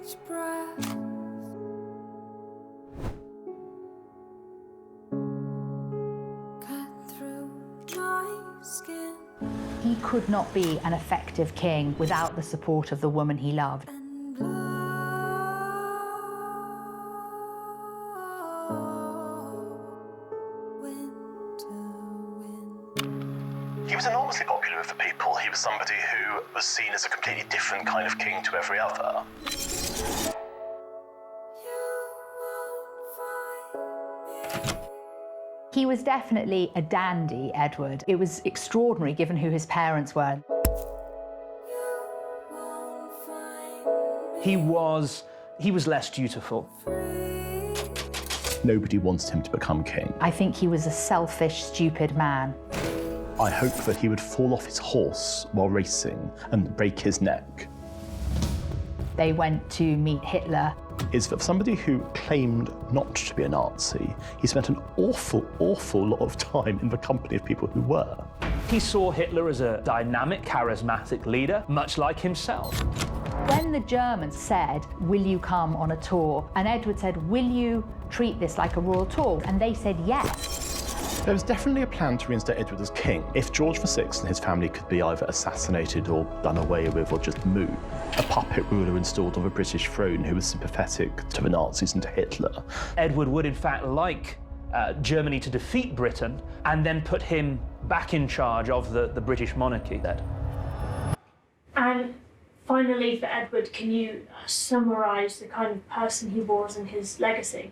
each breath. Cut through my skin. He could not be an effective king without the support of the woman he loved. And blow wind to wind. He was enormously popular with the people. He was somebody who was seen as a completely different kind of king to every other. He was definitely a dandy, Edward. It was extraordinary given who his parents were. He was less dutiful. Nobody wanted him to become king. I think he was a selfish, stupid man. I hope that he would fall off his horse while racing and break his neck. They went to meet Hitler. Is that for somebody who claimed not to be a Nazi, he spent an awful, awful lot of time in the company of people who were. He saw Hitler as a dynamic, charismatic leader, much like himself. When the Germans said, "Will you come on a tour?" and Edward said, "Will you treat this like a royal tour?" and they said yes. There was definitely a plan to reinstate Edward as king. If George VI and his family could be either assassinated or done away with or just moved, a puppet ruler installed on the British throne who was sympathetic to the Nazis and to Hitler. Edward would in fact like Germany to defeat Britain and then put him back in charge of the British monarchy. And finally, for Edward, can you summarise the kind of person he was and his legacy?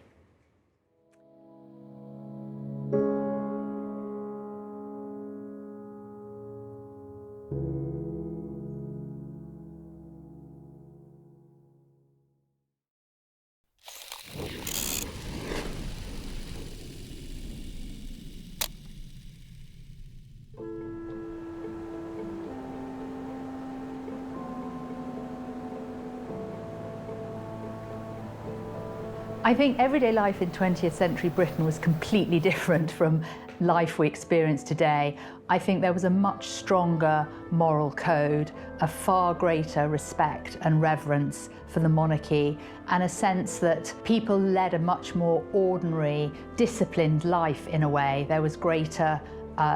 I think everyday life in 20th century Britain was completely different from life we experience today. I think there was a much stronger moral code, a far greater respect and reverence for the monarchy, and a sense that people led a much more ordinary, disciplined life in a way. There was greater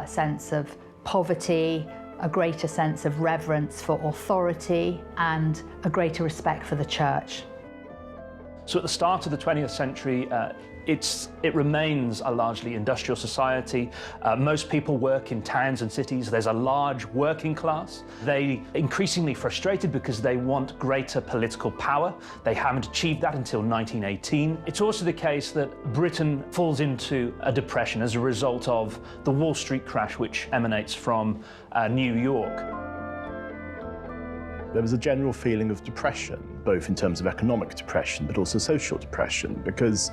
sense of poverty, a greater sense of reverence for authority, and a greater respect for the church. So at the start of the 20th century, it remains a largely industrial society. Most people work in towns and cities. There's a large working class. They increasingly frustrated because they want greater political power. They haven't achieved that until 1918. It's also the case that Britain falls into a depression as a result of the Wall Street crash, which emanates from New York. There was a general feeling of depression, both in terms of economic depression, but also social depression, because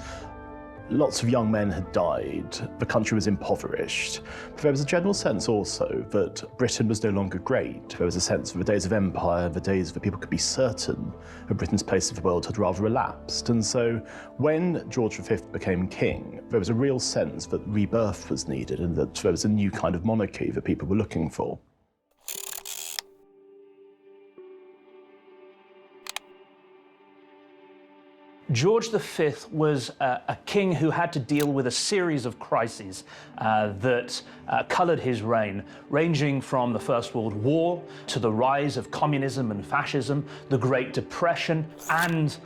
lots of young men had died, the country was impoverished. But there was a general sense also that Britain was no longer great. There was a sense of the days of empire, the days that people could be certain of Britain's place in the world had rather elapsed. And so when George V became king, there was a real sense that rebirth was needed and that there was a new kind of monarchy that people were looking for. George V was a king who had to deal with a series of crises that coloured his reign, ranging from the First World War to the rise of communism and fascism, the Great Depression, and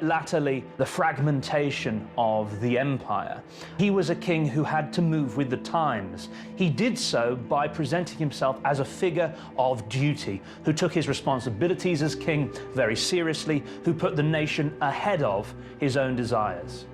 latterly the fragmentation of the empire. He was a king who had to move with the times. He did so by presenting himself as a figure of duty, who took his responsibilities as king very seriously, who put the nation ahead of his own desires.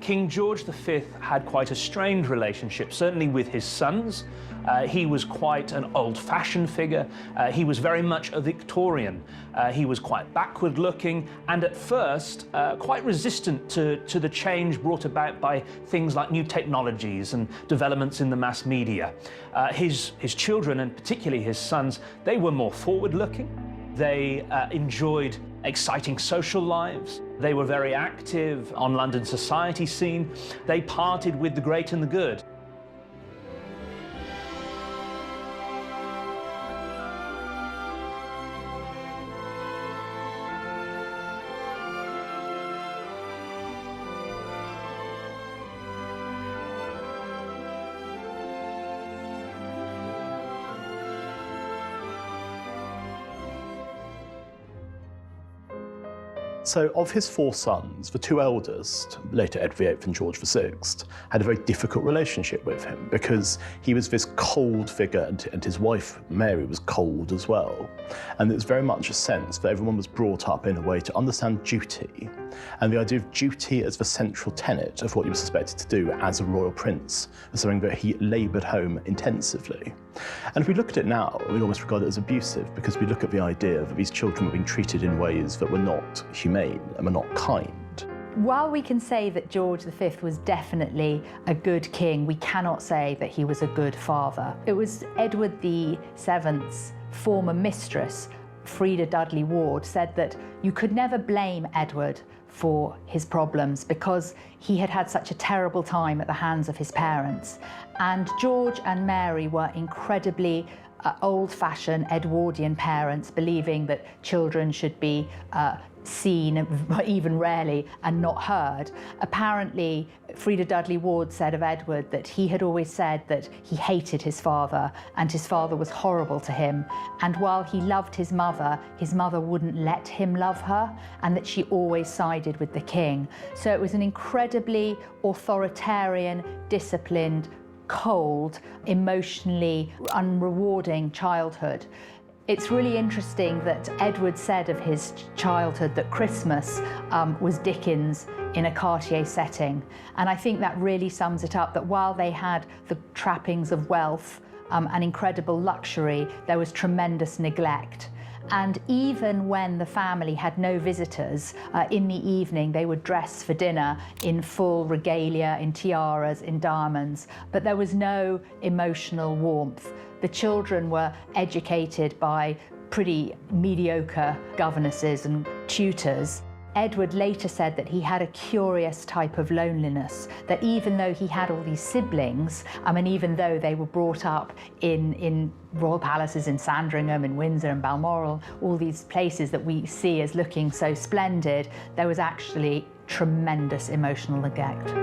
King George V had quite a strained relationship, certainly with his sons. He was quite an old-fashioned figure. He was very much a Victorian. He was quite backward-looking and at first quite resistant to the change brought about by things like new technologies and developments in the mass media. His children, and particularly his sons, they were more forward-looking. They enjoyed exciting social lives. They were very active on London society scene. They parted with the great and the good. So of his 4 sons, the 2 eldest, later Edward VIII and George VI, had a very difficult relationship with him because he was this cold figure and his wife Mary was cold as well. And there's very much a sense that everyone was brought up in a way to understand duty, and the idea of duty as the central tenet of what he was expected to do as a royal prince was something that he laboured home intensively. And if we look at it now, we'd almost regard it as abusive because we look at the idea that these children were being treated in ways that were not humane and were not kind. While we can say that George V was definitely a good king, we cannot say that he was a good father. It was Edward VII's former mistress, Frida Dudley Ward, said that you could never blame Edward for his problems because he had had such a terrible time at the hands of his parents. And George and Mary were incredibly old-fashioned Edwardian parents, believing that children should be seen, even rarely, and not heard. Apparently, Frida Dudley Ward said of Edward that he had always said that he hated his father and his father was horrible to him. And while he loved his mother wouldn't let him love her, and that she always sided with the king. So it was an incredibly authoritarian, disciplined, cold, emotionally unrewarding childhood. It's really interesting that Edward said of his childhood that Christmas was Dickens in a Cartier setting. And I think that really sums it up, that while they had the trappings of wealth and incredible luxury, there was tremendous neglect. And even when the family had no visitors, in the evening they would dress for dinner in full regalia, in tiaras, in diamonds, but there was no emotional warmth. The children were educated by pretty mediocre governesses and tutors. Edward later said that he had a curious type of loneliness, that even though he had all these siblings, and even though they were brought up in royal palaces in Sandringham, in Windsor and Balmoral, all these places that we see as looking so splendid, there was actually tremendous emotional neglect.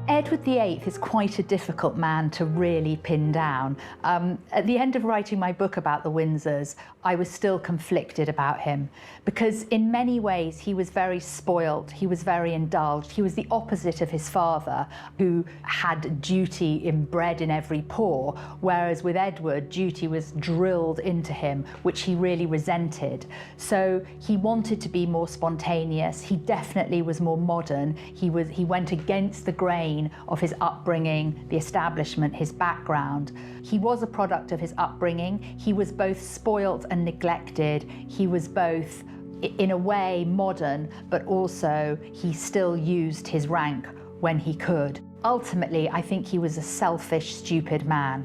Edward VIII is quite a difficult man to really pin down. At the end of writing my book about the Windsors, I was still conflicted about him because in many ways he was very spoilt, he was very indulged, he was the opposite of his father who had duty inbred in every pore, whereas with Edward, duty was drilled into him, which he really resented. So he wanted to be more spontaneous, he definitely was more modern, he went against the grain of his upbringing, the establishment, his background. He was a product of his upbringing. He was both spoilt and neglected. He was both, in a way, modern, but also he still used his rank when he could. Ultimately, I think he was a selfish, stupid man.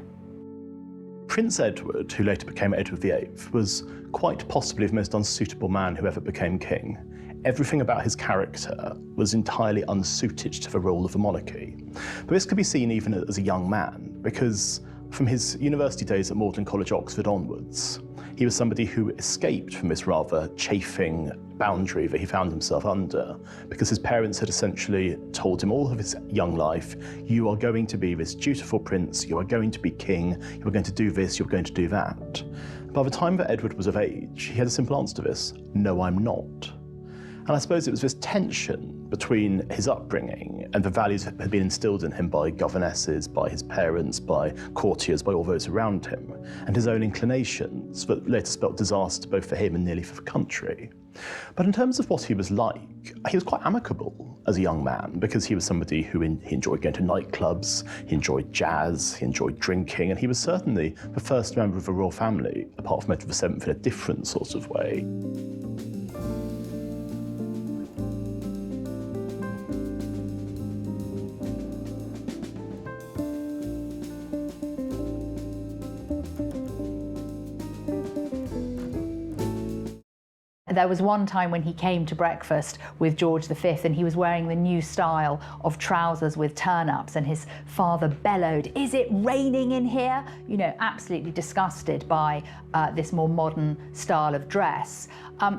Prince Edward, who later became Edward VIII, was quite possibly the most unsuitable man who ever became king. Everything about his character was entirely unsuited to the role of a monarchy. But this could be seen even as a young man, because from his university days at Magdalen College, Oxford onwards, he was somebody who escaped from this rather chafing boundary that he found himself under, because his parents had essentially told him all of his young life, you are going to be this dutiful prince, you are going to be king, you are going to do this, you're going to do that. By the time that Edward was of age, he had a simple answer to this: no, I'm not. And I suppose it was this tension between his upbringing and the values that had been instilled in him by governesses, by his parents, by courtiers, by all those around him, and his own inclinations that later spelt disaster both for him and nearly for the country. But in terms of what he was like, he was quite amicable as a young man because he was somebody who he enjoyed going to nightclubs, he enjoyed jazz, he enjoyed drinking, and he was certainly the first member of the royal family, apart from Edward VII, in a different sort of way. There was one time when he came to breakfast with George V and he was wearing the new style of trousers with turn-ups, and his father bellowed, "Is it raining in here?" You know, absolutely disgusted by this more modern style of dress.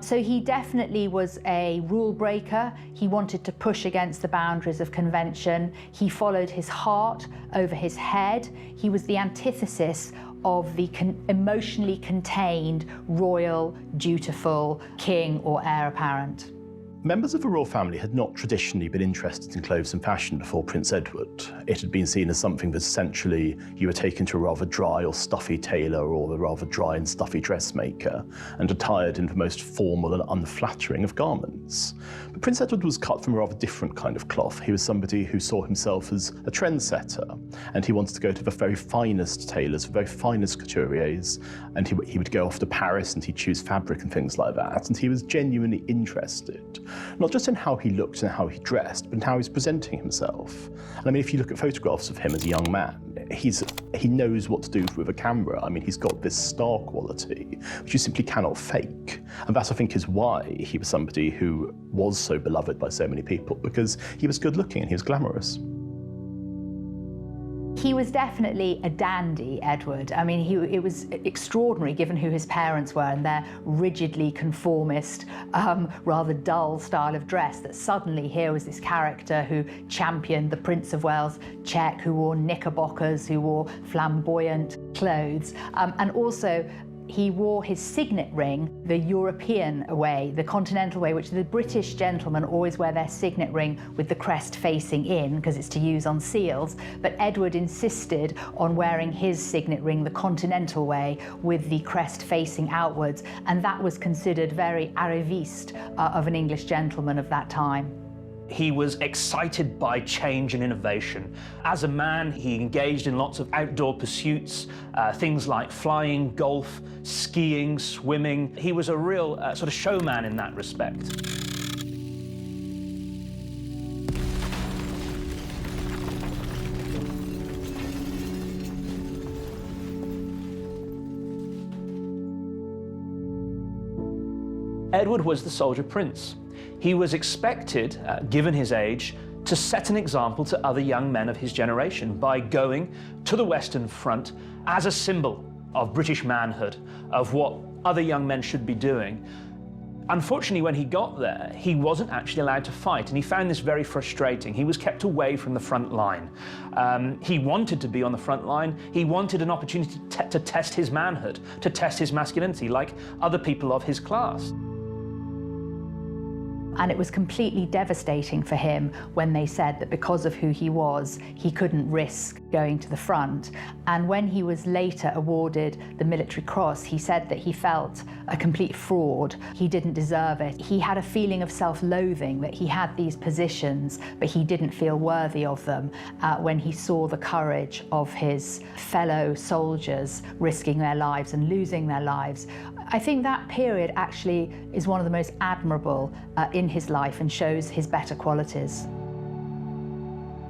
So he definitely was a rule breaker. He wanted to push against the boundaries of convention. He followed his heart over his head. He was the antithesis of the emotionally contained, royal, dutiful king or heir apparent. Members of the royal family had not traditionally been interested in clothes and fashion before Prince Edward. It had been seen as something that essentially you were taken to a rather dry or stuffy tailor or a rather dry and stuffy dressmaker and attired in the most formal and unflattering of garments. But Prince Edward was cut from a rather different kind of cloth. He was somebody who saw himself as a trendsetter, and he wanted to go to the very finest tailors, the very finest couturiers, and he would go off to Paris and he'd choose fabric and things like that, and he was genuinely interested. Not just in how he looked and how he dressed, but in how he was presenting himself. And I mean, if you look at photographs of him as a young man, he knows what to do with a camera. I mean, he's got this star quality, which you simply cannot fake. And that, I think, is why he was somebody who was so beloved by so many people, because he was good looking and he was glamorous. He was definitely a dandy, Edward. I mean, it was extraordinary given who his parents were and their rigidly conformist, rather dull style of dress, that suddenly here was this character who championed the Prince of Wales check, who wore knickerbockers, who wore flamboyant clothes, and also he wore his signet ring the European way, the continental way, which the British gentlemen always wear their signet ring with the crest facing in because it's to use on seals. But Edward insisted on wearing his signet ring the continental way with the crest facing outwards, and that was considered very arriviste of an English gentleman of that time. He was excited by change and innovation. As a man, he engaged in lots of outdoor pursuits, things like flying, golf, skiing, swimming. He was a real sort of showman in that respect. Edward was the soldier prince. He was expected, given his age, to set an example to other young men of his generation by going to the Western Front as a symbol of British manhood, of what other young men should be doing. Unfortunately, when he got there, he wasn't actually allowed to fight, and he found this very frustrating. He was kept away from the front line. He wanted to be on the front line. He wanted an opportunity to test his manhood, to test his masculinity, like other people of his class. And it was completely devastating for him when they said that because of who he was, he couldn't risk going to the front. And when he was later awarded the Military Cross, he said that he felt a complete fraud. He didn't deserve it. He had a feeling of self-loathing that he had these positions, but he didn't feel worthy of them when he saw the courage of his fellow soldiers risking their lives and losing their lives. I think that period actually is one of the most admirable in his life and shows his better qualities.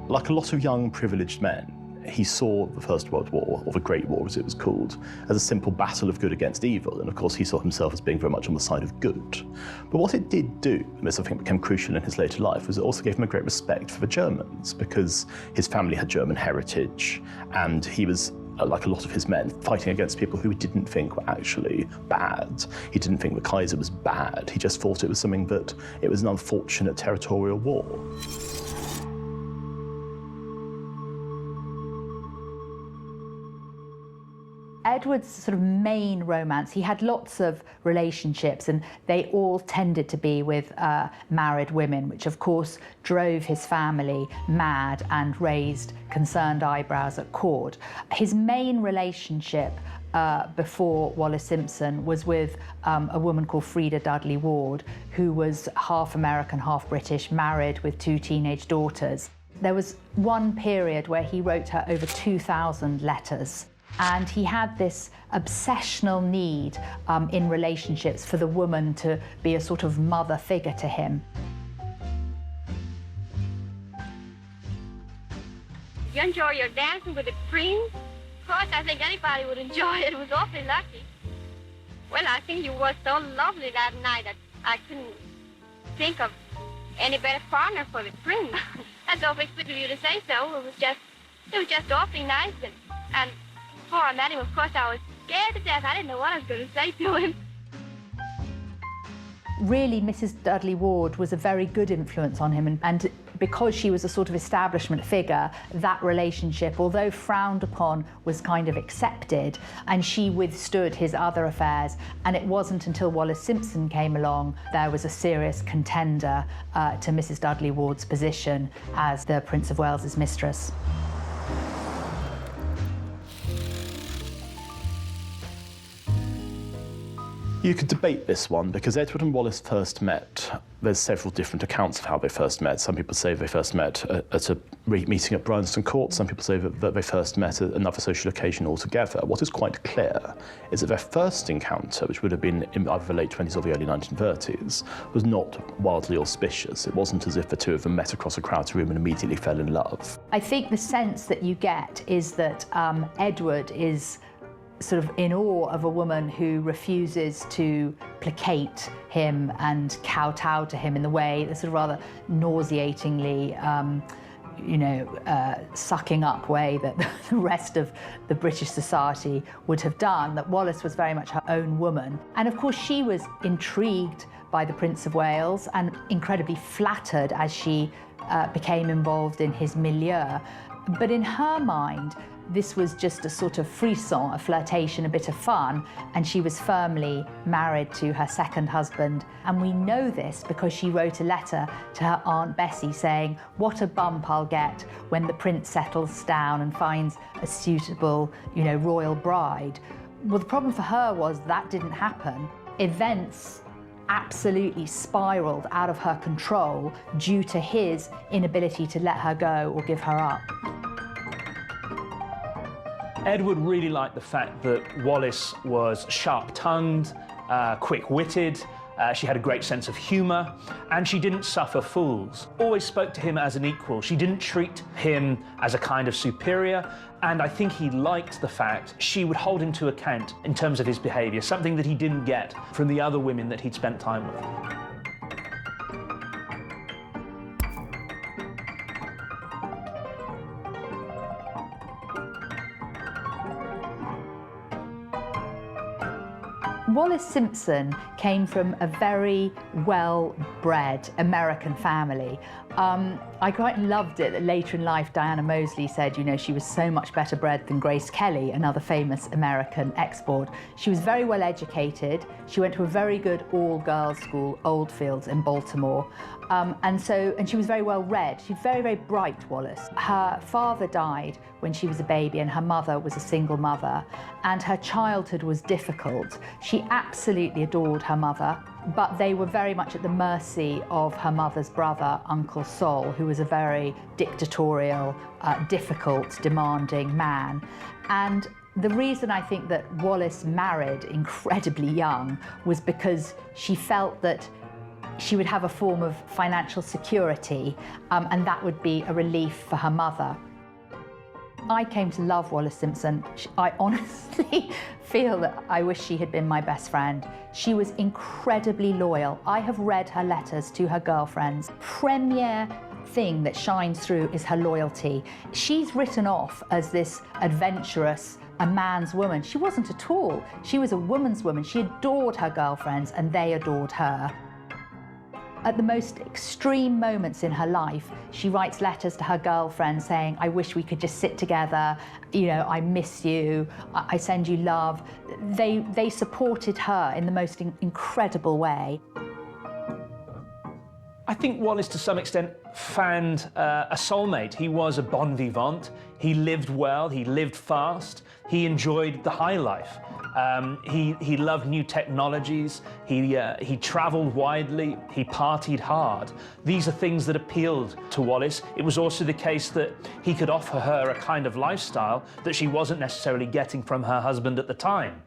Like a lot of young privileged men, he saw the First World War, or the Great War as it was called, as a simple battle of good against evil, and of course he saw himself as being very much on the side of good. But what it did do, and this I think became crucial in his later life, was it also gave him a great respect for the Germans, because his family had German heritage, and he was, like a lot of his men, fighting against people who he didn't think were actually bad. He didn't think the Kaiser was bad. He just thought it was something that it was an unfortunate territorial war. Edward's sort of main romance, he had lots of relationships and they all tended to be with married women, which of course drove his family mad and raised concerned eyebrows at court. His main relationship before Wallace Simpson was with a woman called Frida Dudley Ward, who was half American, half British, married with 2 teenage daughters. There was one period where he wrote her over 2,000 letters. And he had this obsessional need in relationships for the woman to be a sort of mother figure to him. You enjoy your dancing with the prince? Of course, I think anybody would enjoy it. It was awfully lucky. Well, I think you were so lovely that night that I couldn't think of any better partner for the prince. That's awfully sweet of you to say so. It was just awfully nice. And before I met him, of course, I was scared to death. I didn't know what I was going to say to him. Really, Mrs. Dudley Ward was a very good influence on him, and because she was a sort of establishment figure, that relationship, although frowned upon, was kind of accepted, and she withstood his other affairs. And it wasn't until Wallis Simpson came along there was a serious contender to Mrs. Dudley Ward's position as the Prince of Wales's mistress. You could debate this one because Edward and Wallis first met. There's several different accounts of how they first met. Some people say they first met at a meeting at Bryanston Court. Some people say that they first met at another social occasion altogether. What is quite clear is that their first encounter, which would have been in either the late 20s or the early 1930s, was not wildly auspicious. It wasn't as if the two of them met across a crowded room and immediately fell in love. I think the sense that you get is that Edward is sort of in awe of a woman who refuses to placate him and kowtow to him in the way, the sort of rather nauseatingly, sucking up way that the rest of the British society would have done, that Wallis was very much her own woman. And of course she was intrigued by the Prince of Wales and incredibly flattered as she became involved in his milieu. But in her mind, this was just a sort of frisson, a flirtation, a bit of fun, and she was firmly married to her second husband. And we know this because she wrote a letter to her Aunt Bessie saying, "What a bump I'll get when the prince settles down and finds a suitable, royal bride." Well, the problem for her was that didn't happen. Events absolutely spiraled out of her control due to his inability to let her go or give her up. Edward really liked the fact that Wallis was sharp-tongued, quick-witted, she had a great sense of humour, and she didn't suffer fools. Always spoke to him as an equal. She didn't treat him as a kind of superior, and I think he liked the fact she would hold him to account in terms of his behaviour, something that he didn't get from the other women that he'd spent time with. Wallace Simpson came from a very well-bred American family. I quite loved it that later in life Diana Mosley said, she was so much better bred than Grace Kelly, another famous American export. She was very well educated. She went to a very good all-girls school, Oldfields in Baltimore. And she was very well read. She's very, very bright, Wallis. Her father died when she was a baby and her mother was a single mother, and her childhood was difficult. She absolutely adored her mother, but they were very much at the mercy of her mother's brother, Uncle Sol, who was a very dictatorial, difficult, demanding man. And the reason I think that Wallis married incredibly young was because she felt that she would have a form of financial security, and that would be a relief for her mother. I came to love Wallis Simpson. I honestly feel that I wish she had been my best friend. She was incredibly loyal. I have read her letters to her girlfriends. Premier thing that shines through is her loyalty. She's written off as this adventurous, a man's woman. She wasn't at all. She was a woman's woman. She adored her girlfriends and they adored her. At the most extreme moments in her life, she writes letters to her girlfriend saying, "I wish we could just sit together, I miss you, I send you love." They supported her in the most incredible way. I think Wallis, to some extent, found a soulmate. He was a bon vivant. He lived well, he lived fast, he enjoyed the high life. He loved new technologies, he travelled widely, he partied hard. These are things that appealed to Wallis. It was also the case that he could offer her a kind of lifestyle that she wasn't necessarily getting from her husband at the time.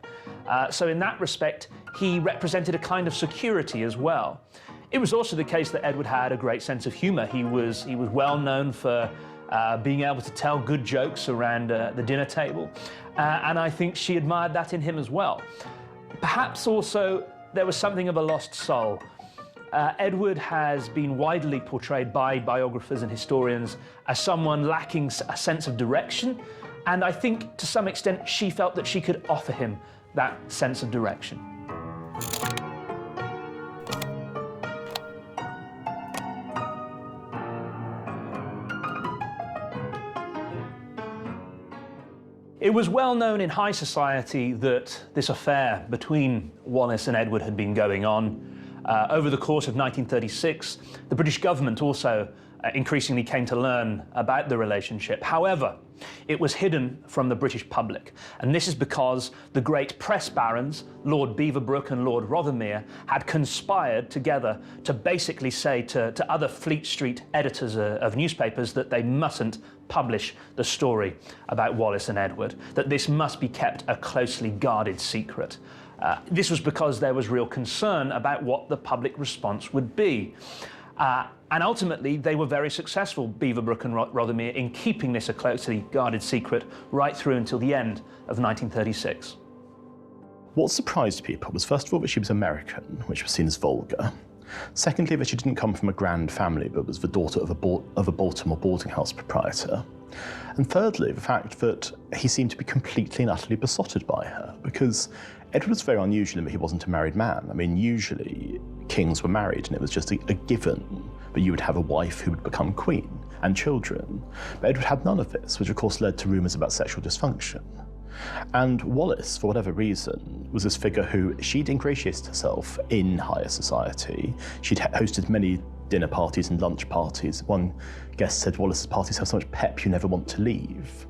So in that respect, he represented a kind of security as well. It was also the case that Edward had a great sense of humour. He was well known for being able to tell good jokes around the dinner table, and I think she admired that in him as well. Perhaps also there was something of a lost soul. Edward has been widely portrayed by biographers and historians as someone lacking a sense of direction, and I think to some extent she felt that she could offer him that sense of direction. It was well known in high society that this affair between Wallis and Edward had been going on. Over the course of 1936, the British government also increasingly came to learn about the relationship. However, it was hidden from the British public, and this is because the great press barons, Lord Beaverbrook and Lord Rothermere, had conspired together to basically say to other Fleet Street editors of newspapers that they mustn't publish the story about Wallis and Edward, that this must be kept a closely guarded secret. This was because there was real concern about what the public response would be. And ultimately, they were very successful, Beaverbrook and Rothermere, in keeping this a closely guarded secret right through until the end of 1936. What surprised people was, first of all, that she was American, which was seen as vulgar. Secondly, that she didn't come from a grand family, but was the daughter of a Baltimore boarding house proprietor. And thirdly, the fact that he seemed to be completely and utterly besotted by her, because Edward was very unusual in that he wasn't a married man. I mean, usually kings were married and it was just a given that you would have a wife who would become queen and children. But Edward had none of this, which of course led to rumours about sexual dysfunction. And Wallis, for whatever reason, was this figure who she'd ingratiated herself in higher society. She'd hosted many dinner parties and lunch parties. One guest said Wallis's parties have so much pep you never want to leave.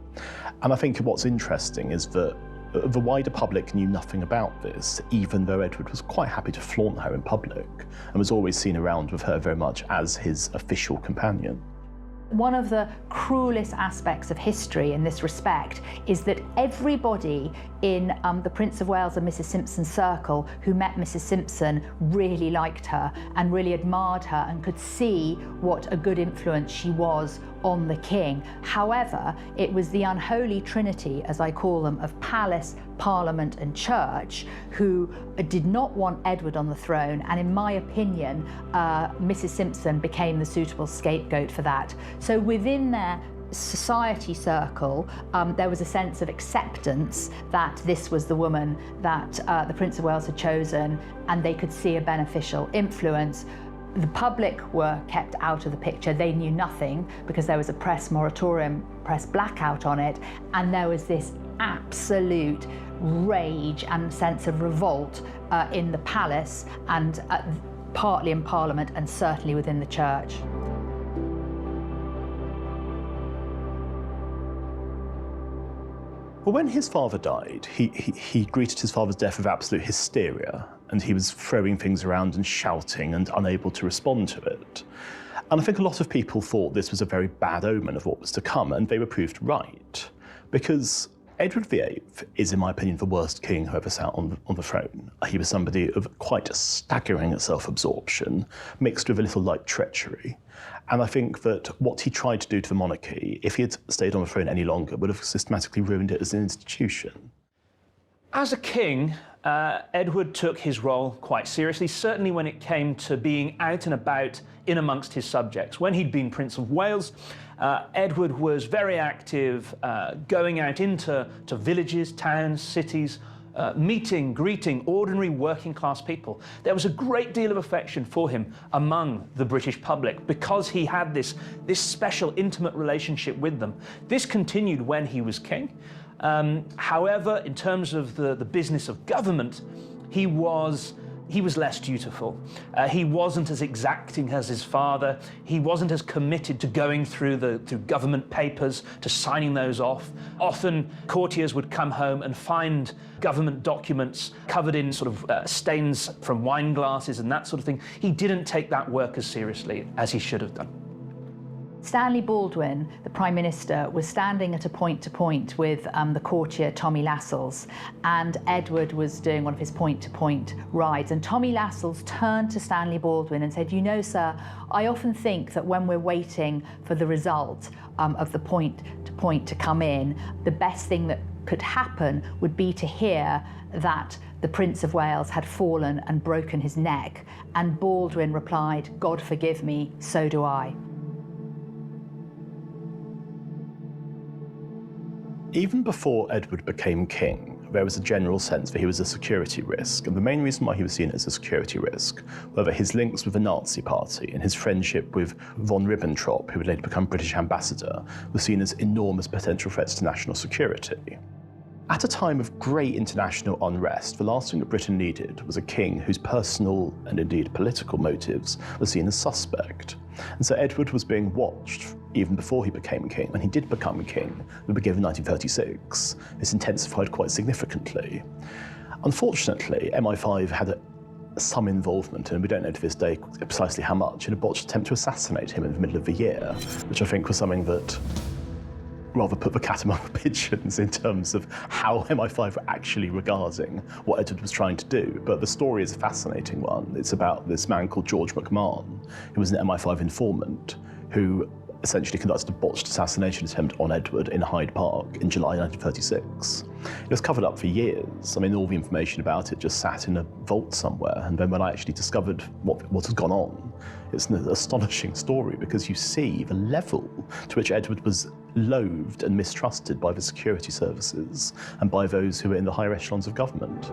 And I think what's interesting is that the wider public knew nothing about this, even though Edward was quite happy to flaunt her in public and was always seen around with her very much as his official companion. One of the cruelest aspects of history in this respect is that everybody in the Prince of Wales and Mrs. Simpson's circle who met Mrs. Simpson really liked her and really admired her and could see what a good influence she was on the king. However, it was the unholy trinity, as I call them, of palace, parliament and church who did not want Edward on the throne, and in my opinion, Mrs. Simpson became the suitable scapegoat for that. So within their society circle, there was a sense of acceptance that this was the woman that the Prince of Wales had chosen, and they could see a beneficial influence. The public were kept out of the picture. They knew nothing because there was a press moratorium, press blackout on it, and there was this absolute rage and sense of revolt in the palace and partly in Parliament and certainly within the church. Well, when his father died, he greeted his father's death with absolute hysteria, and he was throwing things around and shouting and unable to respond to it. And I think a lot of people thought this was a very bad omen of what was to come, and they were proved right. Because Edward VIII is, in my opinion, the worst king who ever sat on the throne. He was somebody of quite a staggering self-absorption, mixed with a little light treachery. And I think that what he tried to do to the monarchy, if he had stayed on the throne any longer, would have systematically ruined it as an institution. As a king, Edward took his role quite seriously, certainly when it came to being out and about in amongst his subjects. When he'd been Prince of Wales, Edward was very active, going out into villages, towns, cities, meeting, greeting ordinary working class people. There was a great deal of affection for him among the British public because he had this special intimate relationship with them. This continued when he was king. However, in terms of the business of government, he was less dutiful. He wasn't as exacting as his father. He wasn't as committed to going through government papers, to signing those off. Often courtiers would come home and find government documents covered in sort of stains from wine glasses and that sort of thing. He didn't take that work as seriously as he should have done. Stanley Baldwin, the Prime Minister, was standing at a point-to-point with the courtier Tommy Lascelles, and Edward was doing one of his point-to-point rides, and Tommy Lascelles turned to Stanley Baldwin and said, "You know, sir, I often think that when we're waiting for the result of the point-to-point to come in, the best thing that could happen would be to hear that the Prince of Wales had fallen and broken his neck, and Baldwin replied, "God forgive me, so do I." Even before Edward became king, there was a general sense that he was a security risk, and the main reason why he was seen as a security risk were that his links with the Nazi Party and his friendship with von Ribbentrop, who would later become British ambassador, were seen as enormous potential threats to national security. At a time of great international unrest, the last thing that Britain needed was a king whose personal and indeed political motives were seen as suspect. And so Edward was being watched even before he became king. When he did become king, at the beginning of 1936, this intensified quite significantly. Unfortunately, MI5 had some involvement, and we don't know to this day precisely how much, in a botched attempt to assassinate him in the middle of the year, which I think was something that rather put the cat among the pigeons in terms of how MI5 were actually regarding what Edward was trying to do. But the story is a fascinating one. It's about this man called George McMahon, who was an MI5 informant, who essentially conducted a botched assassination attempt on Edward in Hyde Park in July 1936. It was covered up for years. I mean, all the information about it just sat in a vault somewhere. And then when I actually discovered what had gone on, it's an astonishing story, because you see the level to which Edward was loathed and mistrusted by the security services and by those who were in the higher echelons of government.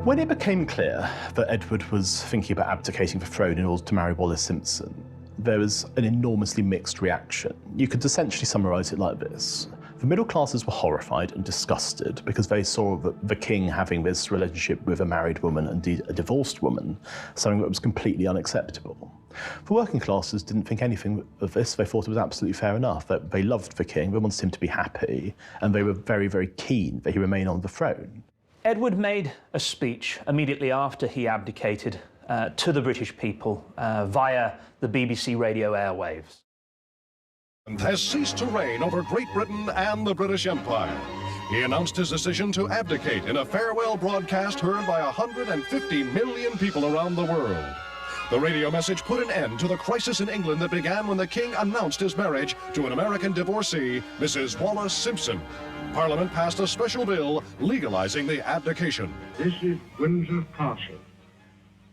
When it became clear that Edward was thinking about abdicating the throne in order to marry Wallis Simpson, there was an enormously mixed reaction. You could essentially summarise it like this. The middle classes were horrified and disgusted because they saw the king having this relationship with a married woman and a divorced woman, something that was completely unacceptable. The working classes didn't think anything of this. They thought it was absolutely fair enough, that they loved the king, they wanted him to be happy, and they were very, very keen that he remain on the throne. Edward made a speech immediately after he abdicated to the British people via the BBC radio airwaves. Has ceased to reign over Great Britain and the British Empire. He announced his decision to abdicate in a farewell broadcast heard by 150 million people around the world. The radio message put an end to the crisis in England that began when the king announced his marriage to an American divorcee, Mrs. Wallis Simpson. Parliament passed a special bill legalizing the abdication. This is Windsor Castle.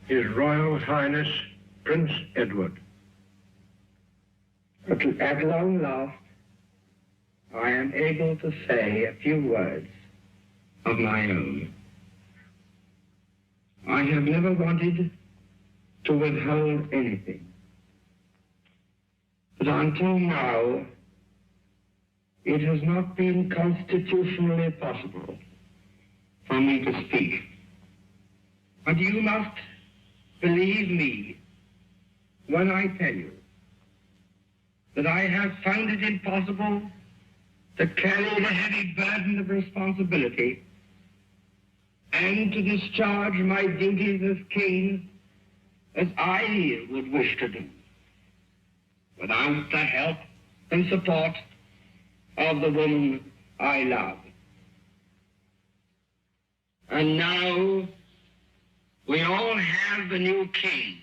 His Royal Highness Prince Edward. At long last, I am able to say a few words of my own. I have never wanted to withhold anything, but until now, it has not been constitutionally possible for me to speak. But you must believe me when I tell you that I have found it impossible to carry the heavy burden of responsibility and to discharge my duties as king as I would wish to do, without the help and support of the woman I love. And now we all have the new king.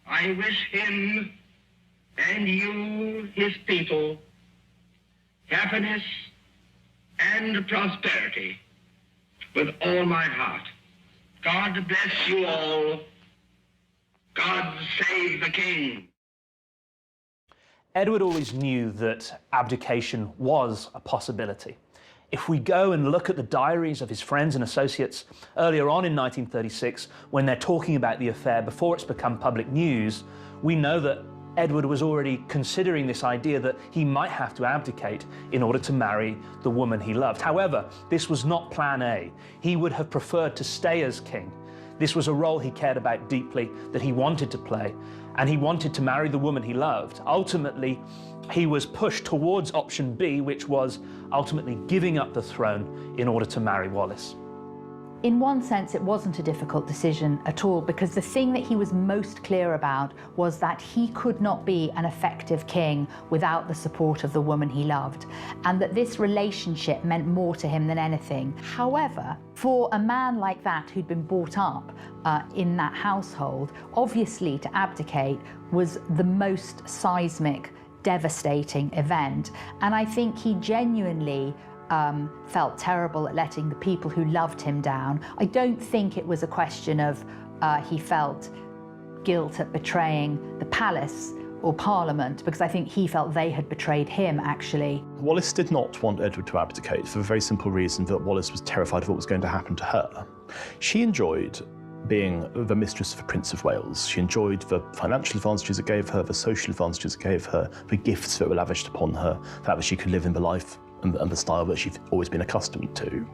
I wish him and you, his people, happiness and prosperity with all my heart. God bless you all. God save the king. Edward always knew that abdication was a possibility. If we go and look at the diaries of his friends and associates earlier on in 1936, when they're talking about the affair before it's become public news, we know that Edward was already considering this idea that he might have to abdicate in order to marry the woman he loved. However, this was not plan A. He would have preferred to stay as king. This was a role he cared about deeply, that he wanted to play, and he wanted to marry the woman he loved. Ultimately, he was pushed towards option B, which was ultimately giving up the throne in order to marry Wallis. In one sense, it wasn't a difficult decision at all, because the thing that he was most clear about was that he could not be an effective king without the support of the woman he loved, and that this relationship meant more to him than anything. However, for a man like that who'd been brought up in that household, obviously to abdicate was the most seismic, devastating event. And I think he genuinely felt terrible at letting the people who loved him down. I don't think it was a question of he felt guilt at betraying the palace or Parliament, because I think he felt they had betrayed him, actually. Wallis did not want Edward to abdicate for the very simple reason that Wallis was terrified of what was going to happen to her. She enjoyed being the mistress of the Prince of Wales. She enjoyed the financial advantages it gave her, the social advantages it gave her, the gifts that were lavished upon her, the fact that she could live in the life and the style that she'd always been accustomed to.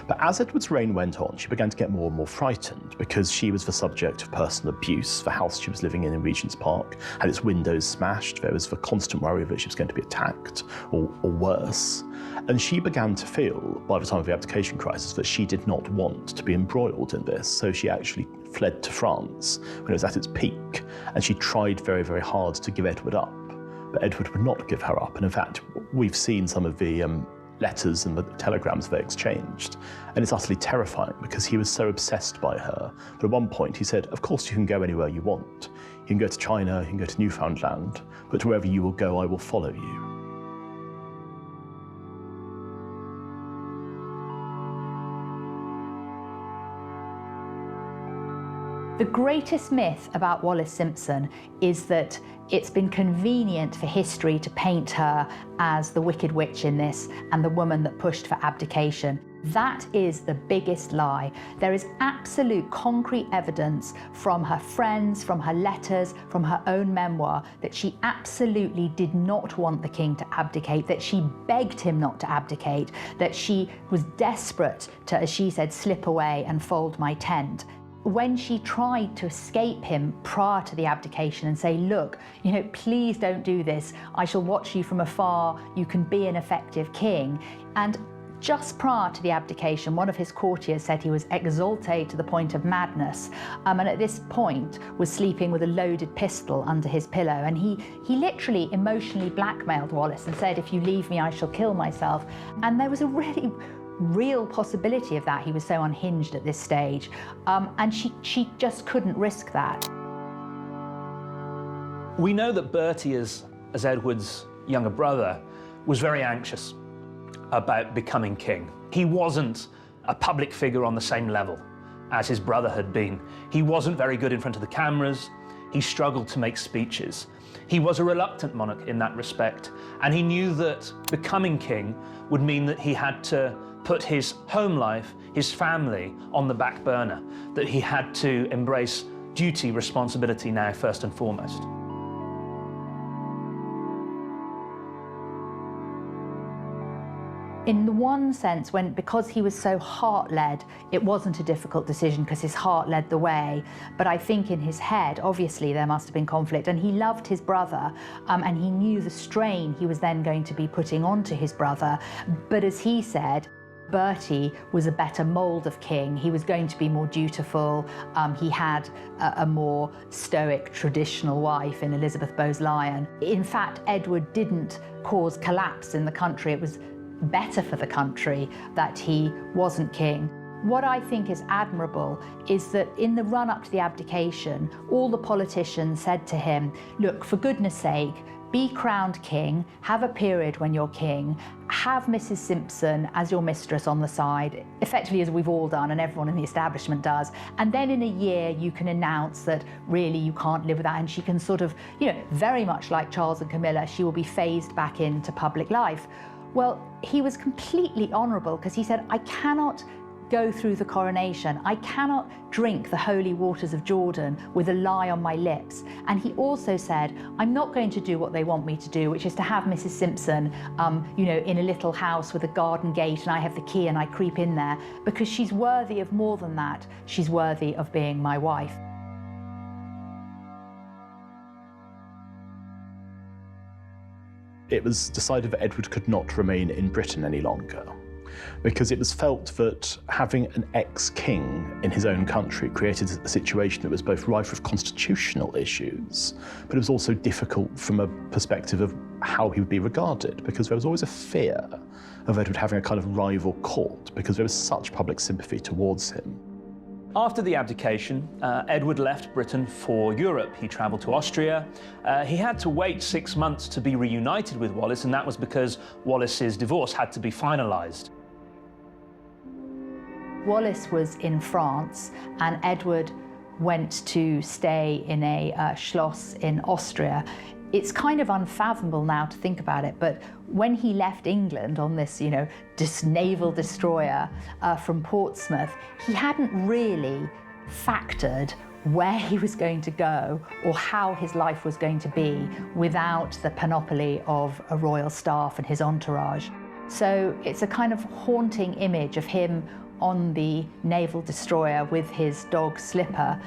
But as Edward's reign went on, she began to get more and more frightened, because she was the subject of personal abuse. The house she was living in Regent's Park had its windows smashed. There was the constant worry that she was going to be attacked or worse. And she began to feel, by the time of the abdication crisis, that she did not want to be embroiled in this. So she actually fled to France when it was at its peak, and she tried very, very hard to give Edward up. But Edward would not give her up, and in fact, we've seen some of the letters and the telegrams they exchanged, and it's utterly terrifying because he was so obsessed by her. But at one point he said, of course you can go anywhere you want. You can go to China, you can go to Newfoundland, but wherever you will go, I will follow you. The greatest myth about Wallis Simpson is that it's been convenient for history to paint her as the wicked witch in this and the woman that pushed for abdication. That is the biggest lie. There is absolute concrete evidence from her friends, from her letters, from her own memoir, that she absolutely did not want the king to abdicate, that she begged him not to abdicate, that she was desperate to, as she said, slip away and fold my tent. When she tried to escape him prior to the abdication and say, look, you know, please don't do this. I shall watch you from afar. You can be an effective king. And just prior to the abdication, one of his courtiers said he was exalté to the point of madness, and at this point was sleeping with a loaded pistol under his pillow. And he literally emotionally blackmailed Wallis and said, if you leave me, I shall kill myself. And there was a really real possibility of that. He was so unhinged at this stage, and she just couldn't risk that. We know that Bertie, as Edward's younger brother, was very anxious about becoming king. He wasn't a public figure on the same level as his brother had been. He wasn't very good in front of the cameras. He struggled to make speeches. He was a reluctant monarch in that respect, and he knew that becoming king would mean that he had to put his home life, his family, on the back burner, that he had to embrace duty, responsibility now first and foremost. In the one sense, because he was so heart-led, it wasn't a difficult decision because his heart led the way. But I think in his head, obviously, there must have been conflict, and he loved his brother, and he knew the strain he was then going to be putting onto his brother. But as he said, Bertie was a better mould of king. He was going to be more dutiful. He had a more stoic, traditional wife in Elizabeth Bowes-Lyon. In fact, Edward didn't cause collapse in the country. It was better for the country that he wasn't king. What I think is admirable is that in the run-up to the abdication, all the politicians said to him, look, for goodness sake, be crowned king, have a period when you're king, have Mrs. Simpson as your mistress on the side, effectively as we've all done and everyone in the establishment does, and then in a year you can announce that really you can't live without, and she can sort of, you know, very much like Charles and Camilla, she will be phased back into public life. Well, he was completely honourable because he said, I cannot go through the coronation. I cannot drink the holy waters of Jordan with a lie on my lips. And he also said, I'm not going to do what they want me to do, which is to have Mrs. Simpson, you know, in a little house with a garden gate, and I have the key and I creep in there, because she's worthy of more than that. She's worthy of being my wife. It was decided that Edward could not remain in Britain any longer. because it was felt that having an ex-king in his own country created a situation that was both rife with constitutional issues, but it was also difficult from a perspective of how he would be regarded, because there was always a fear of Edward having a kind of rival court, because there was such public sympathy towards him. After the abdication, Edward left Britain for Europe. He travelled to Austria. He had to wait 6 months to be reunited with Wallis, and that was because Wallis's divorce had to be finalised. Wallis was in France, and Edward went to stay in a schloss in Austria. It's kind of unfathomable now to think about it, but when he left England on this, this naval destroyer from Portsmouth, he hadn't really factored where he was going to go or how his life was going to be without the panoply of a royal staff and his entourage. So it's a kind of haunting image of him on the naval destroyer with his dog Slipper.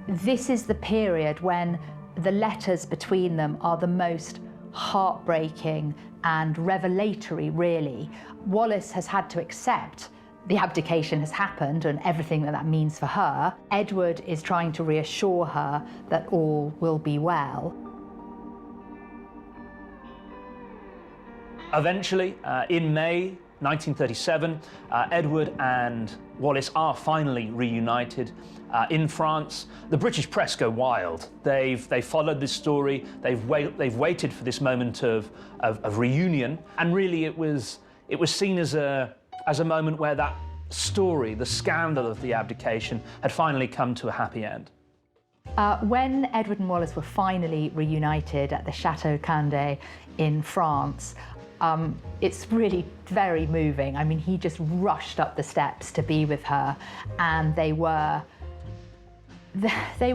This is the period when the letters between them are the most heartbreaking and revelatory, really. Wallis has had to accept the abdication has happened and everything that means for her. Edward is trying to reassure her that all will be well. Eventually, in May 1937, Edward and Wallis are finally reunited in France. The British press go wild. They've followed this story. They've waited for this moment of reunion, and really it was seen as a moment where that story, the scandal of the abdication, had finally come to a happy end. When Edward and Wallis were finally reunited at the Chateau Condé in France, it's really very moving. I mean, he just rushed up the steps to be with her, and they were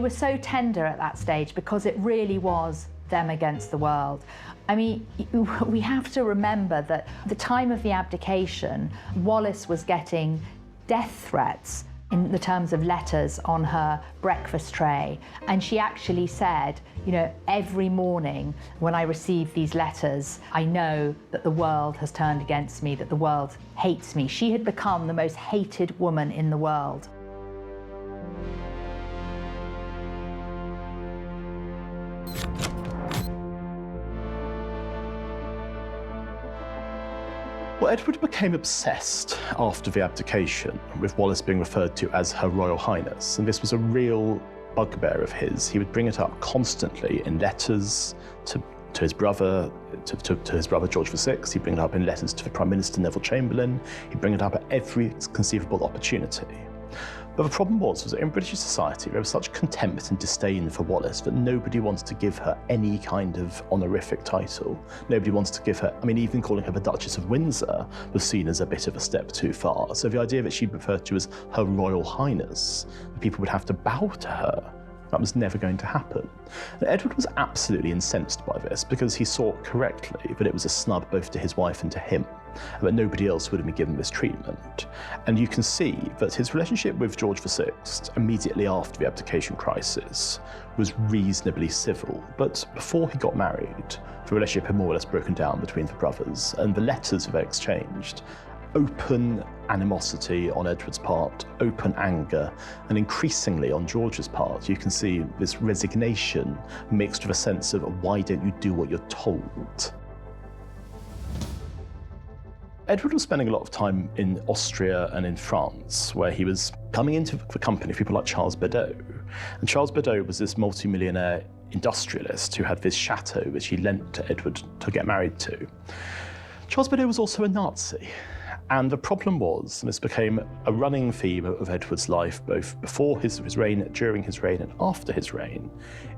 so tender at that stage because it really was them against the world. I mean, we have to remember that at the time of the abdication, Wallis was getting death threats in the terms of letters on her breakfast tray. And she actually said, every morning when I receive these letters, I know that the world has turned against me, that the world hates me. She had become the most hated woman in the world. Well, Edward became obsessed after the abdication, with Wallis being referred to as Her Royal Highness, and this was a real bugbear of his. He would bring it up constantly in letters to his brother, to his brother George VI. He'd bring it up in letters to the Prime Minister Neville Chamberlain. He'd bring it up at every conceivable opportunity. But the problem was that in British society, there was such contempt and disdain for Wallis that nobody wanted to give her any kind of honorific title. Nobody wanted to give her, even calling her the Duchess of Windsor was seen as a bit of a step too far. So the idea that she'd be referred to as Her Royal Highness, that people would have to bow to her, that was never going to happen. And Edward was absolutely incensed by this because he saw correctly that it was a snub both to his wife and to him, and that nobody else would have been given this treatment. And you can see that his relationship with George VI, immediately after the abdication crisis, was reasonably civil. But before he got married, the relationship had more or less broken down between the brothers, and the letters that they exchanged, open animosity on Edward's part, open anger, and increasingly on George's part, you can see this resignation mixed with a sense of, why don't you do what you're told? Edward was spending a lot of time in Austria and in France, where he was coming into the company of people like Charles Bedaux. And Charles Bedaux was this multi-millionaire industrialist who had this chateau which he lent to Edward to get married to. Charles Bedaux was also a Nazi. And the problem was, and this became a running theme of Edward's life, both before his reign, during his reign, and after his reign,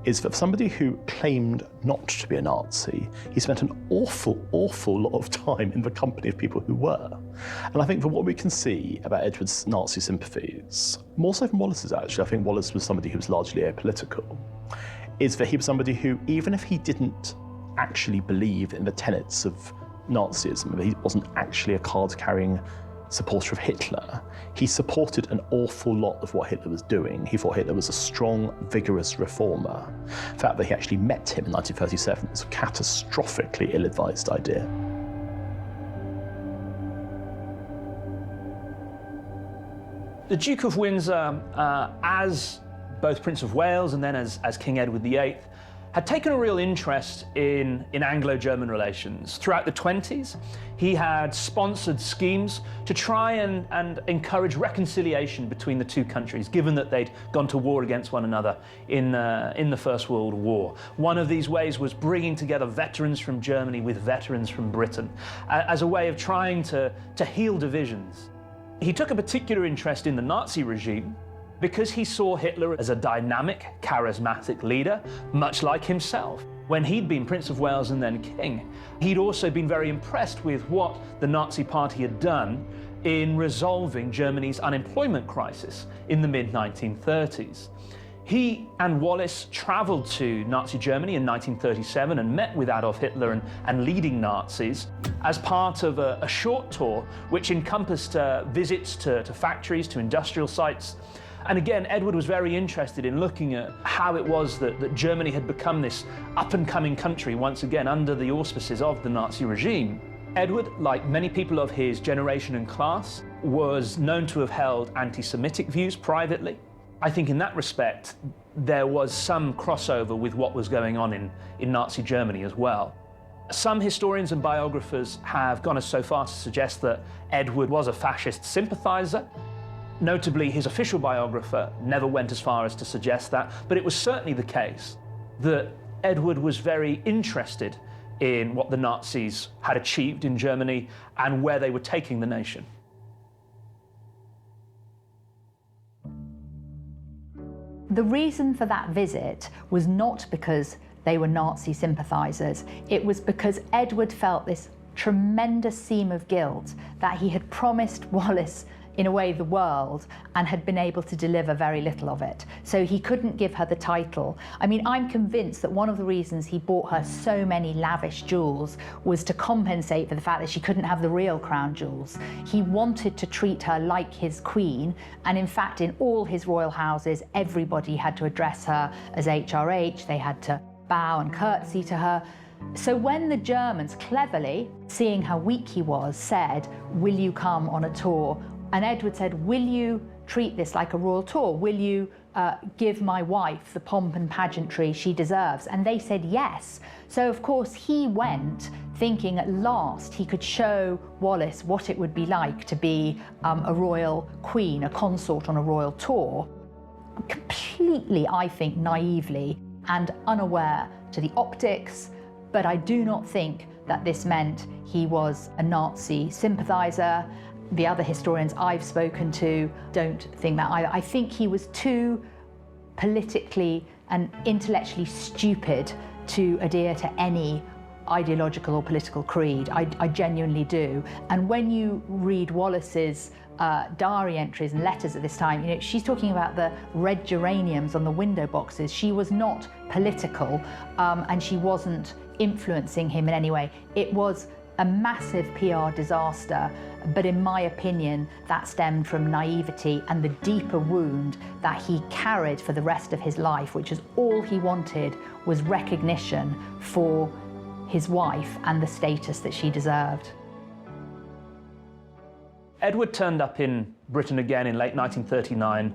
is that somebody who claimed not to be a Nazi, he spent an awful lot of time in the company of people who were. And I think from what we can see about Edward's Nazi sympathies, more so than Wallis's actually, I think Wallis was somebody who was largely apolitical, is that he was somebody who, even if he didn't actually believe in the tenets of Nazism, he wasn't actually a card-carrying supporter of Hitler, he supported an awful lot of what Hitler was doing. He thought Hitler was a strong, vigorous reformer. The fact that he actually met him in 1937 was a catastrophically ill-advised idea. The Duke of Windsor, as both Prince of Wales and then as King Edward VIII, had taken a real interest in Anglo-German relations. Throughout the 20s, he had sponsored schemes to try and encourage reconciliation between the two countries, given that they'd gone to war against one another in the First World War. One of these ways was bringing together veterans from Germany with veterans from Britain, as a way of trying to heal divisions. He took a particular interest in the Nazi regime, because he saw Hitler as a dynamic, charismatic leader, much like himself. When he'd been Prince of Wales and then King, he'd also been very impressed with what the Nazi Party had done in resolving Germany's unemployment crisis in the mid-1930s. He and Wallace travelled to Nazi Germany in 1937 and met with Adolf Hitler and leading Nazis as part of a short tour which encompassed visits to factories, to industrial sites. And again, Edward was very interested in looking at how it was that Germany had become this up-and-coming country once again under the auspices of the Nazi regime. Edward, like many people of his generation and class, was known to have held anti-Semitic views privately. I think in that respect, there was some crossover with what was going on in Nazi Germany as well. Some historians and biographers have gone so far to suggest that Edward was a fascist sympathizer. Notably, his official biographer never went as far as to suggest that, but it was certainly the case that Edward was very interested in what the Nazis had achieved in Germany and where they were taking the nation. The reason for that visit was not because they were Nazi sympathisers. It was because Edward felt this tremendous seam of guilt that he had promised Wallace, in a way, the world, and had been able to deliver very little of it. So he couldn't give her the title. I mean, I'm convinced that one of the reasons he bought her so many lavish jewels was to compensate for the fact that she couldn't have the real crown jewels. He wanted to treat her like his queen, and in fact, in all his royal houses, everybody had to address her as HRH. They had to bow and curtsy to her. So when the Germans, cleverly, seeing how weak he was, said, "Will you come on a tour?" And Edward said, "Will you treat this like a royal tour? Will you give my wife the pomp and pageantry she deserves?" And they said yes. So of course he went thinking at last he could show Wallace what it would be like to be a royal queen, a consort on a royal tour. Completely, I think, naively and unaware to the optics, but I do not think that this meant he was a Nazi sympathiser. The other historians I've spoken to don't think that either. I think he was too politically and intellectually stupid to adhere to any ideological or political creed. I genuinely do. And when you read Wallace's diary entries and letters at this time, you know, she's talking about the red geraniums on the window boxes. She was not political, and she wasn't influencing him in any way. It was a massive PR disaster, but in my opinion, that stemmed from naivety and the deeper wound that he carried for the rest of his life, which is all he wanted was recognition for his wife and the status that she deserved. Edward turned up in Britain again in late 1939,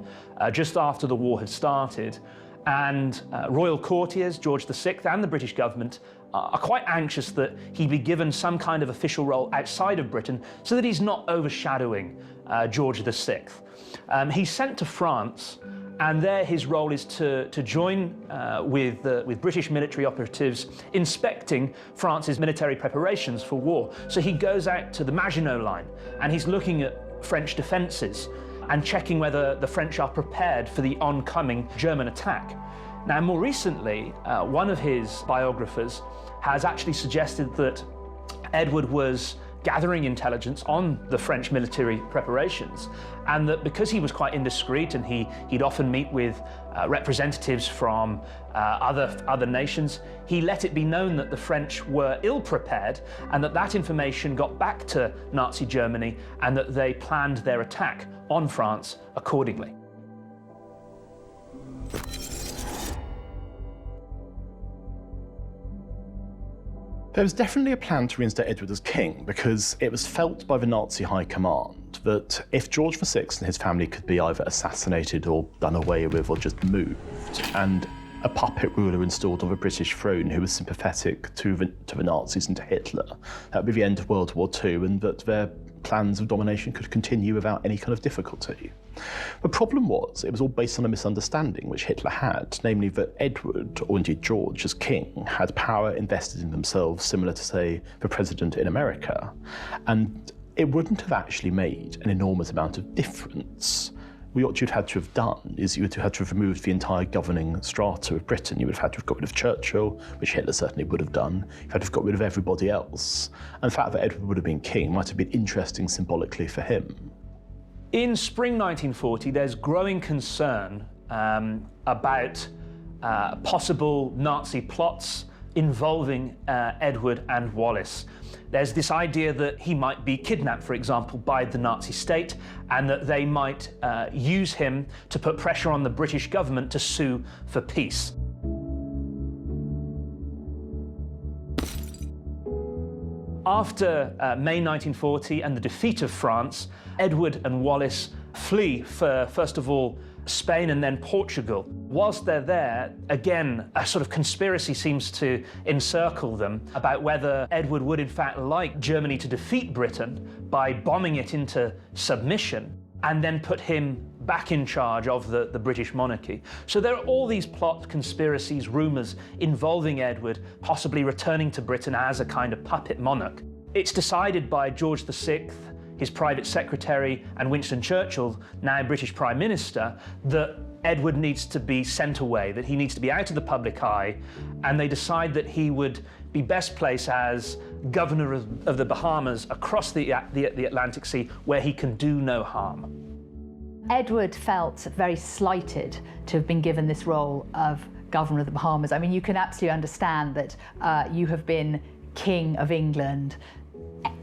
just after the war had started, and royal courtiers, George VI and the British government, are quite anxious that he be given some kind of official role outside of Britain so that he's not overshadowing George VI. He's sent to France, and there his role is to join with British military operatives inspecting France's military preparations for war. So he goes out to the Maginot Line and he's looking at French defences and checking whether the French are prepared for the oncoming German attack. Now, more recently, one of his biographers has actually suggested that Edward was gathering intelligence on the French military preparations, and that because he was quite indiscreet and he'd often meet with representatives from other nations, he let it be known that the French were ill-prepared, and that information got back to Nazi Germany, and that they planned their attack on France accordingly. There was definitely a plan to reinstate Edward as king because it was felt by the Nazi high command that if George VI and his family could be either assassinated or done away with or just moved, and a puppet ruler installed on the British throne who was sympathetic to the Nazis and to Hitler, that would be the end of World War II, and that their plans of domination could continue without any kind of difficulty. The problem was, it was all based on a misunderstanding which Hitler had, namely that Edward, or indeed George as king, had power invested in themselves similar to, say, the president in America. And it wouldn't have actually made an enormous amount of difference. What you'd had to have done is you would have had to have removed the entire governing strata of Britain. You would have had to have got rid of Churchill, which Hitler certainly would have done. You had to have got rid of everybody else. And the fact that Edward would have been king might have been interesting symbolically for him. In spring 1940, there's growing concern about possible Nazi plots involving Edward and Wallis. There's this idea that he might be kidnapped, for example, by the Nazi state, and that they might use him to put pressure on the British government to sue for peace. After May 1940 and the defeat of France, Edward and Wallis flee for, first of all, Spain and then Portugal. Whilst they're there, again, a sort of conspiracy seems to encircle them about whether Edward would in fact like Germany to defeat Britain by bombing it into submission and then put him back in charge of the British monarchy. So there are all these plot conspiracies, rumours involving Edward possibly returning to Britain as a kind of puppet monarch. It's decided by George VI, his private secretary, and Winston Churchill, now British Prime Minister, that Edward needs to be sent away, that he needs to be out of the public eye, and they decide that he would be best placed as governor of the Bahamas across the Atlantic Sea, where he can do no harm. Edward felt very slighted to have been given this role of governor of the Bahamas. I mean, you can absolutely understand that you have been King of England,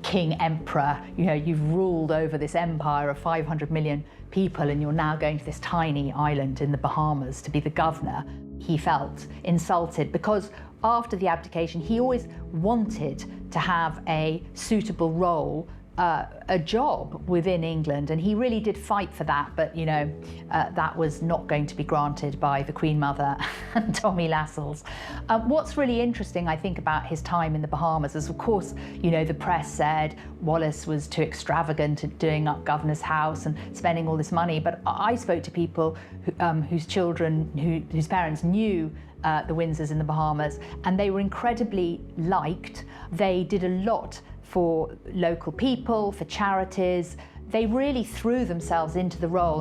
King Emperor, you know, you've ruled over this empire of 500 million people, and you're now going to this tiny island in the Bahamas to be the governor. He felt insulted because after the abdication, he always wanted to have a suitable role, a job within England, and he really did fight for that, but you know, that was not going to be granted by the Queen Mother and Tommy Lascelles. What's really interesting, I think, about his time in the Bahamas is, of course, you know, the press said Wallis was too extravagant at doing up Governor's House and spending all this money, but I spoke to people whose parents knew the Windsors in the Bahamas, and they were incredibly liked. They did a lot for local people, for charities. They really threw themselves into the role.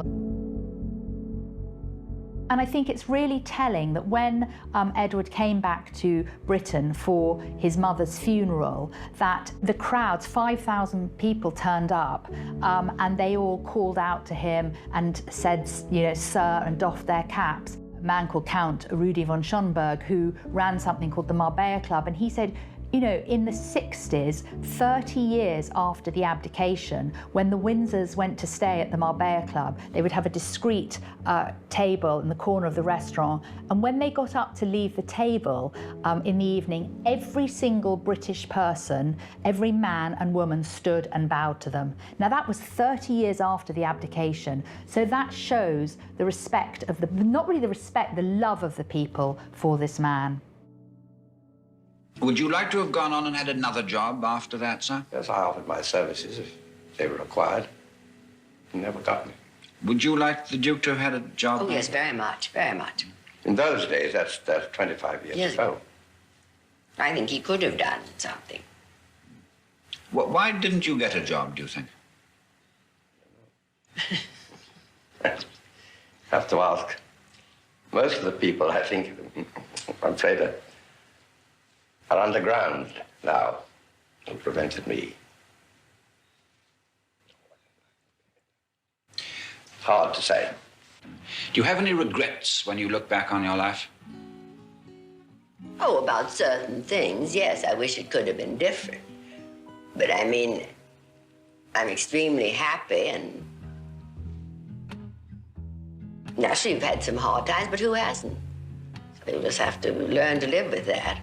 And I think it's really telling that when Edward came back to Britain for his mother's funeral, that the crowds, 5,000 people turned up, and they all called out to him and said, you know, sir, and doffed their caps. A man called Count Rudi von Schönberg, who ran something called the Marbella Club, and he said, you know, in the 60s, 30 years after the abdication, when the Windsors went to stay at the Marbella Club, they would have a discreet table in the corner of the restaurant. And when they got up to leave the table in the evening, every single British person, every man and woman stood and bowed to them. Now that was 30 years after the abdication. So that shows the respect of the, not really the respect, the love of the people for this man. Would you like to have gone on and had another job after that, sir? Yes, I offered my services if they were required. He never got me. Would you like the Duke to have had a job? Oh, yes, very much, very much. In those days, that's 25 years ago. I think he could have done something. Why didn't you get a job, do you think? Have to ask. Most of the people, I think, I'm afraid, are underground now, who prevented me. It's hard to say. Do you have any regrets when you look back on your life? Oh, about certain things, yes. I wish it could have been different. But I mean, I'm extremely happy, and naturally, we've had some hard times, but who hasn't? So you'll just have to learn to live with that.